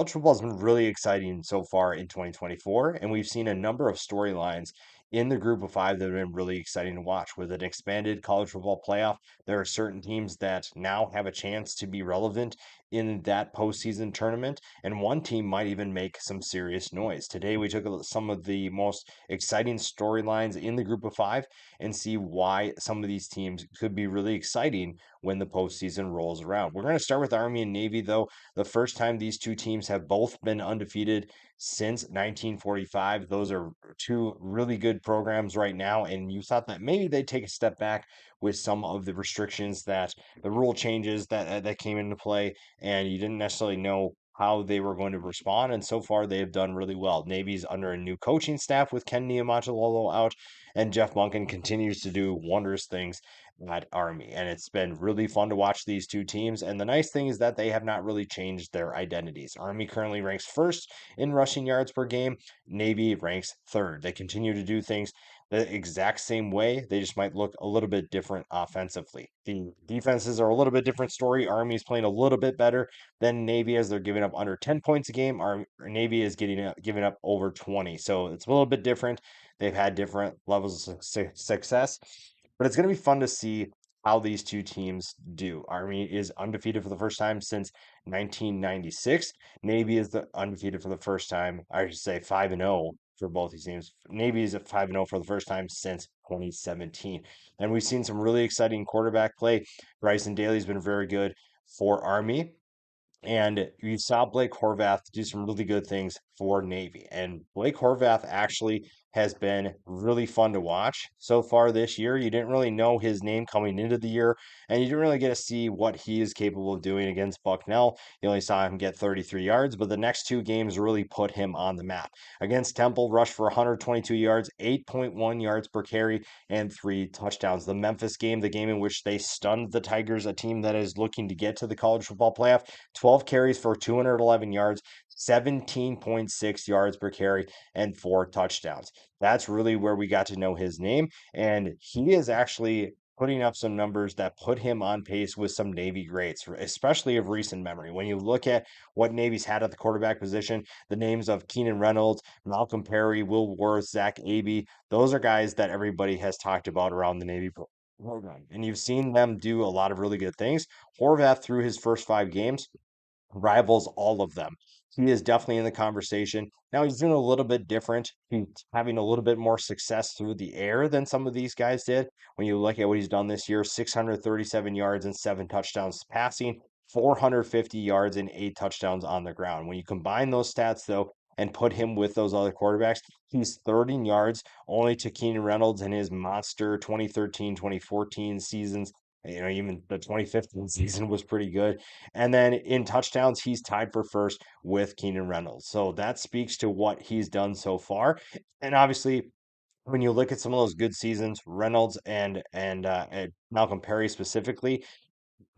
College football has been really exciting so far in 2024, and we've seen a number of storylines in the group of five that have been really exciting to watch. With an expanded college football playoff, there are certain teams that now have a chance to be relevant in that postseason tournament, and one team might even make some serious noise. Today, we took a some of the most exciting storylines in the group of five and see why some of these teams could be really exciting when the postseason rolls around. We're going to start with Army and Navy, though. The first time these two teams have both been undefeated since 1945. Those are two really good programs right now. And you thought that maybe they'd take a step back with some of the restrictions that the rule changes that came into play, and you didn't necessarily know how they were going to respond. And so far, they have done really well. Navy's under a new coaching staff with Ken Niumatalolo out, and Jeff Monken continues to do wondrous things at Army. And it's been really fun to watch these two teams. And the nice thing is that they have not really changed their identities. Army currently ranks first in rushing yards per game, Navy ranks third. They continue to do things the exact same way. They just might look a little bit different offensively. The defenses are a little bit different story. Army is playing a little bit better than Navy as they're giving up under 10 points a game. Our Navy is giving up over 20. So it's a little bit different. They've had different levels of success, but it's going to be fun to see how these two teams do. Army is undefeated for the first time since 1996. Navy is undefeated for the first time. I should say 5-0 for both these teams. Navy is at 5-0 for the first time since 2017. And we've seen some really exciting quarterback play. Bryson Daly's been very good for Army. And you saw Blake Horvath do some really good things for Navy. And Blake Horvath actually has been really fun to watch so far this year. You didn't really know his name coming into the year, and you didn't really get to see what he is capable of doing against Bucknell. You only saw him get 33 yards, but the next two games really put him on the map. Against Temple, rushed for 122 yards, 8.1 yards per carry, and 3 touchdowns. The Memphis game, the game in which they stunned the Tigers, a team that is looking to get to the college football playoff, 12 carries for 211 yards, 17.6 yards per carry, and 4 touchdowns. That's really where we got to know his name. And he is actually putting up some numbers that put him on pace with some Navy greats, especially of recent memory. When you look at what Navy's had at the quarterback position, the names of Keenan Reynolds, Malcolm Perry, Will Worth, Zach Abey, those are guys that everybody has talked about around the Navy program. And you've seen them do a lot of really good things. Horvath, through his first 5 games, rivals all of them. He is definitely in the conversation. Now he's doing a little bit different. He's having a little bit more success through the air than some of these guys did. When you look at what he's done this year, 637 yards and 7 touchdowns passing, 450 yards and 8 touchdowns on the ground. When you combine those stats, though, and put him with those other quarterbacks, he's third in yards, only to Keenan Reynolds in his monster 2013, 2014 seasons. Even the 2015 season was pretty good. And then in touchdowns, he's tied for first with Keenan Reynolds. So that speaks to what he's done so far. And obviously, when you look at some of those good seasons, Reynolds and Malcolm Perry specifically,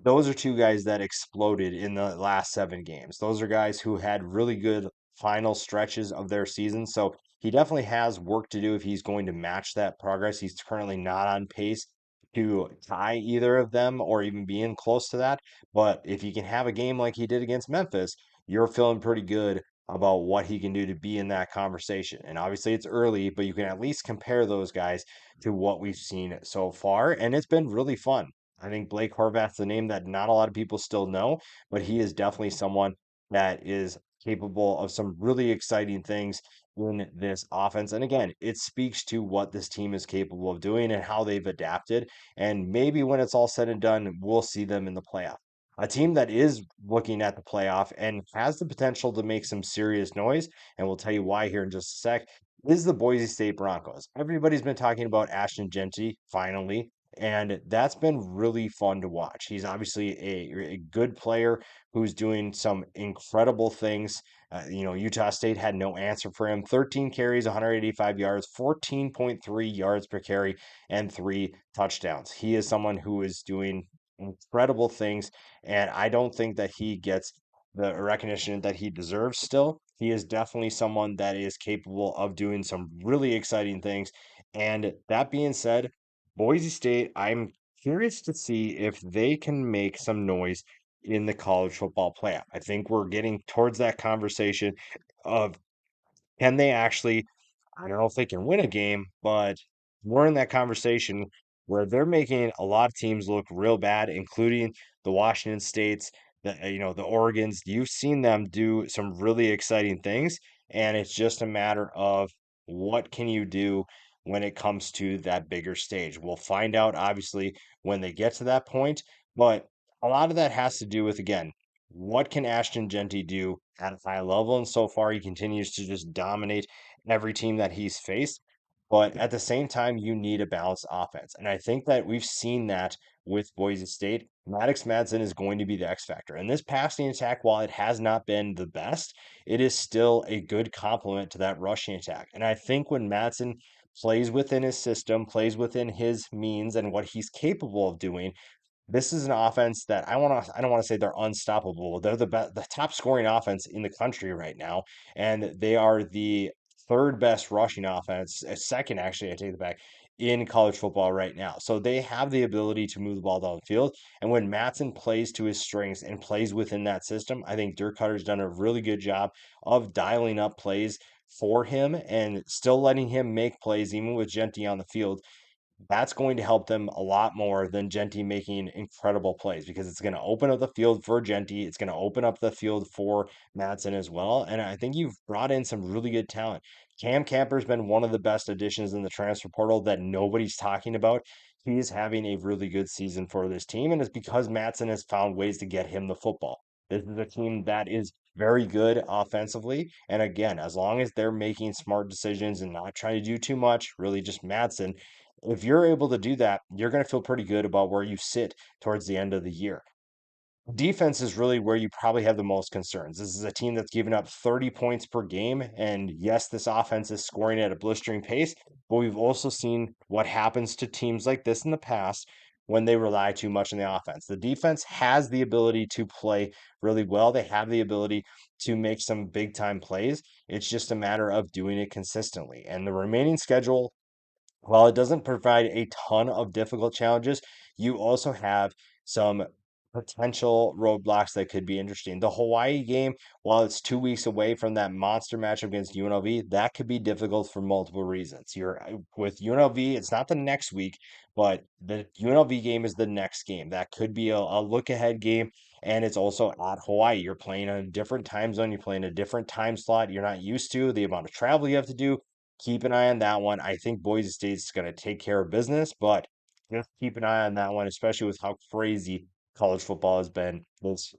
those are two guys that exploded in the last 7 games. Those are guys who had really good final stretches of their season. So he definitely has work to do if he's going to match that progress. He's currently not on pace to tie either of them or even being close to that. But if he can have a game like he did against Memphis, you're feeling pretty good about what he can do to be in that conversation. And obviously it's early, but you can at least compare those guys to what we've seen so far. And it's been really fun. I think Blake Horvath's a name that not a lot of people still know, but he is definitely someone that is capable of some really exciting things in this offense. And again, it speaks to what this team is capable of doing and how they've adapted. And maybe when it's all said and done, we'll see them in the playoff. A team that is looking at the playoff and has the potential to make some serious noise, and we'll tell you why here in just a sec, is the Boise State Broncos. Everybody's been talking about Ashton Genty finally, and that's been really fun to watch. He's obviously a good player who's doing some incredible things. Utah State had no answer for him. 13 carries, 185 yards, 14.3 yards per carry, and 3 touchdowns. He is someone who is doing incredible things, and I don't think that he gets the recognition that he deserves still. He is definitely someone that is capable of doing some really exciting things. And that being said, Boise State, I'm curious to see if they can make some noise in the college football playoff. I think we're getting towards that conversation of can they actually, I don't know if they can win a game, but we're in that conversation where they're making a lot of teams look real bad, including the Washington States, the Oregons. You've seen them do some really exciting things, and it's just a matter of what can you do when it comes to that bigger stage. We'll find out obviously when they get to that point, but a lot of that has to do with again, what can Ashton Genty do at a high level? And so far, he continues to just dominate every team that he's faced. But at the same time, you need a balanced offense. And I think that we've seen that with Boise State. Maddox Madsen is going to be the X factor. And this passing attack, while it has not been the best, it is still a good complement to that rushing attack. And I think when Madsen plays within his system, plays within his means and what he's capable of doing, this is an offense that I don't want to say they're unstoppable. They're the top scoring offense in the country right now, and they are the third best rushing offense, second actually, I take it back, in college football right now. So they have the ability to move the ball down the field. And when Matson plays to his strengths and plays within that system, I think Dirk Cutter's done a really good job of dialing up plays for him and still letting him make plays even with Genty on the field. That's going to help them a lot more than Genty making incredible plays because it's going to open up the field for Genty. It's going to open up the field for Madsen as well. And I think you've brought in some really good talent. Cam Camper's been one of the best additions in the transfer portal that nobody's talking about. He's having a really good season for this team, and it's because Madsen has found ways to get him the football. This is a team that is very good offensively. And again, as long as they're making smart decisions and not trying to do too much, really just Madsen, if you're able to do that, you're going to feel pretty good about where you sit towards the end of the year. Defense is really where you probably have the most concerns. This is a team that's given up 30 points per game. And yes, this offense is scoring at a blistering pace, but we've also seen what happens to teams like this in the past when they rely too much on the offense. The defense has the ability to play really well, they have the ability to make some big time plays. It's just a matter of doing it consistently. And the remaining schedule, while it doesn't provide a ton of difficult challenges, you also have some potential roadblocks that could be interesting. The Hawaii game, while it's 2 weeks away from that monster matchup against UNLV, that could be difficult for multiple reasons. You're with UNLV, it's not the next week, but the UNLV game is the next game. That could be a look ahead game. And it's also at Hawaii. You're playing on a different time zone. You're playing a different time slot you're not used to, the amount of travel you have to do. Keep an eye on that one. I think Boise State's going to take care of business, but just keep an eye on that one, especially with how crazy college football has been this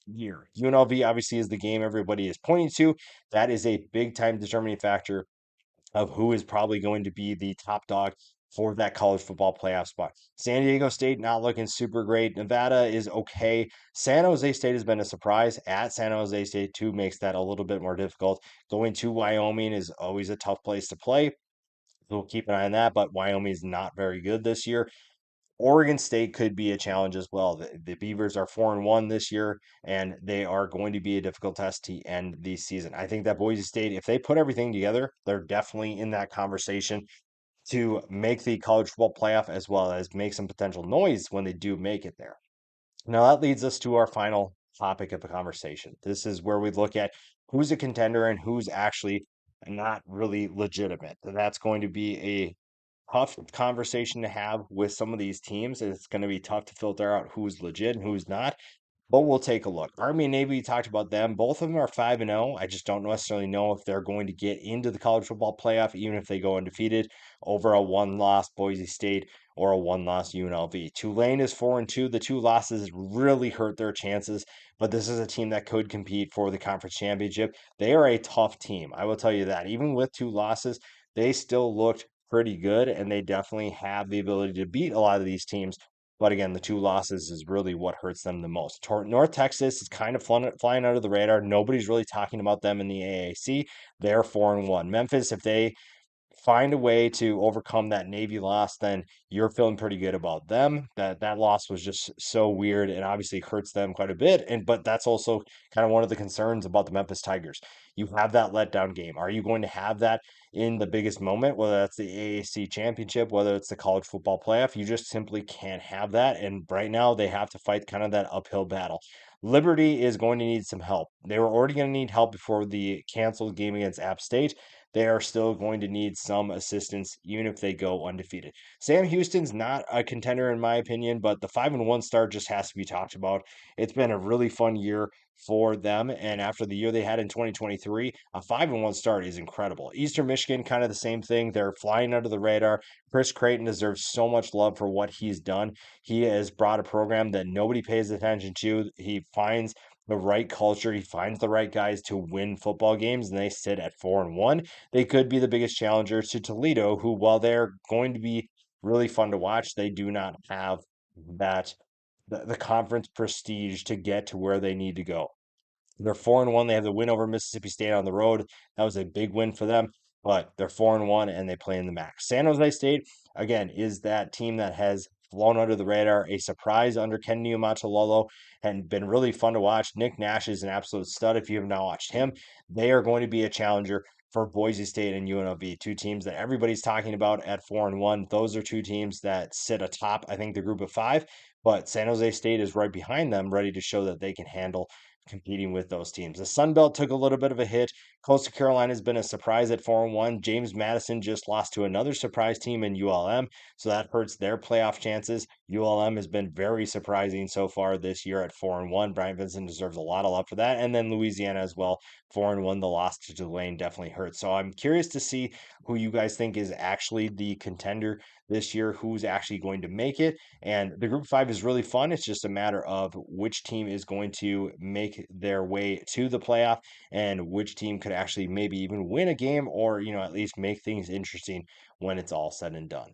year. UNLV obviously is the game everybody is pointing to. That is a big time determining factor of who is probably going to be the top dog for that college football playoff spot. San Diego State not looking super great. Nevada is okay. San Jose State has been a surprise at San Jose State too, makes that a little bit more difficult. Going to Wyoming is always a tough place to play. We'll keep an eye on that, but Wyoming is not very good this year. Oregon State could be a challenge as well. The Beavers are 4-1 this year, and they are going to be a difficult test to end the season. I think that Boise State, if they put everything together, they're definitely in that conversation to make the college football playoff as well as make some potential noise when they do make it there. Now, that leads us to our final topic of the conversation. This is where we look at who's a contender and who's actually not really legitimate. And that's going to be a tough conversation to have with some of these teams. It's going to be tough to filter out who's legit and who's not. But we'll take a look. Army and Navy, we talked about them. Both of them are 5-0. I just don't necessarily know if they're going to get into the college football playoff, even if they go undefeated over a one-loss Boise State or a one-loss UNLV. Tulane is 4-2. The two losses really hurt their chances, but this is a team that could compete for the conference championship. They are a tough team. I will tell you that. Even with two losses, they still looked pretty good, and they definitely have the ability to beat a lot of these teams. But again, the two losses is really what hurts them the most. North Texas is kind of flying under the radar. Nobody's really talking about them in the AAC. They're 4-1. Memphis, if they find a way to overcome that Navy loss, then you're feeling pretty good about them. That loss was just so weird and obviously hurts them quite a bit. And but that's also kind of one of the concerns about the Memphis Tigers. You have that letdown game. Are you going to have that in the biggest moment, whether that's the AAC championship, whether it's the college football playoff? You just simply can't have that. And right now they have to fight kind of that uphill battle. Liberty is going to need some help. They were already going to need help before the canceled game against App State. They are still going to need some assistance, even if they go undefeated. Sam Houston's not a contender, in my opinion, but the 5-1 start just has to be talked about. It's been a really fun year for them. And after the year they had in 2023, a 5-1 start is incredible. Eastern Michigan, kind of the same thing. They're flying under the radar. Chris Creighton deserves so much love for what he's done. He has brought a program that nobody pays attention to. He finds the right culture. He finds the right guys to win football games, and they sit at 4-1. They could be the biggest challenger to Toledo, who, while they're going to be really fun to watch, they do not have that the conference prestige to get to where they need to go. They're 4-1. They have the win over Mississippi State on the road. That was a big win for them, but they're 4-1 and they play in the MAC. San Jose State, again, is that team that has flown under the radar, a surprise under Ken Niumatalolo, and been really fun to watch. Nick Nash is an absolute stud if you have not watched him. They are going to be a challenger for Boise State and UNLV, two teams that everybody's talking about at 4-1. Those are two teams that sit atop, I think, the group of five, but San Jose State is right behind them, ready to show that they can handle competing with those teams. The Sun Belt took a little bit of a hit. Coastal Carolina has been a surprise at 4-1. James Madison just lost to another surprise team in ULM, so that hurts their playoff chances. ULM has been very surprising so far this year at 4-1. Brian Vincent deserves a lot of love for that. And then Louisiana as well, 4-1. The loss to Tulane definitely hurts. So I'm curious to see who you guys think is actually the contender this year, who's actually going to make it. And the group five is really fun. It's just a matter of which team is going to make their way to the playoff and which team could actually maybe even win a game or, at least make things interesting when it's all said and done.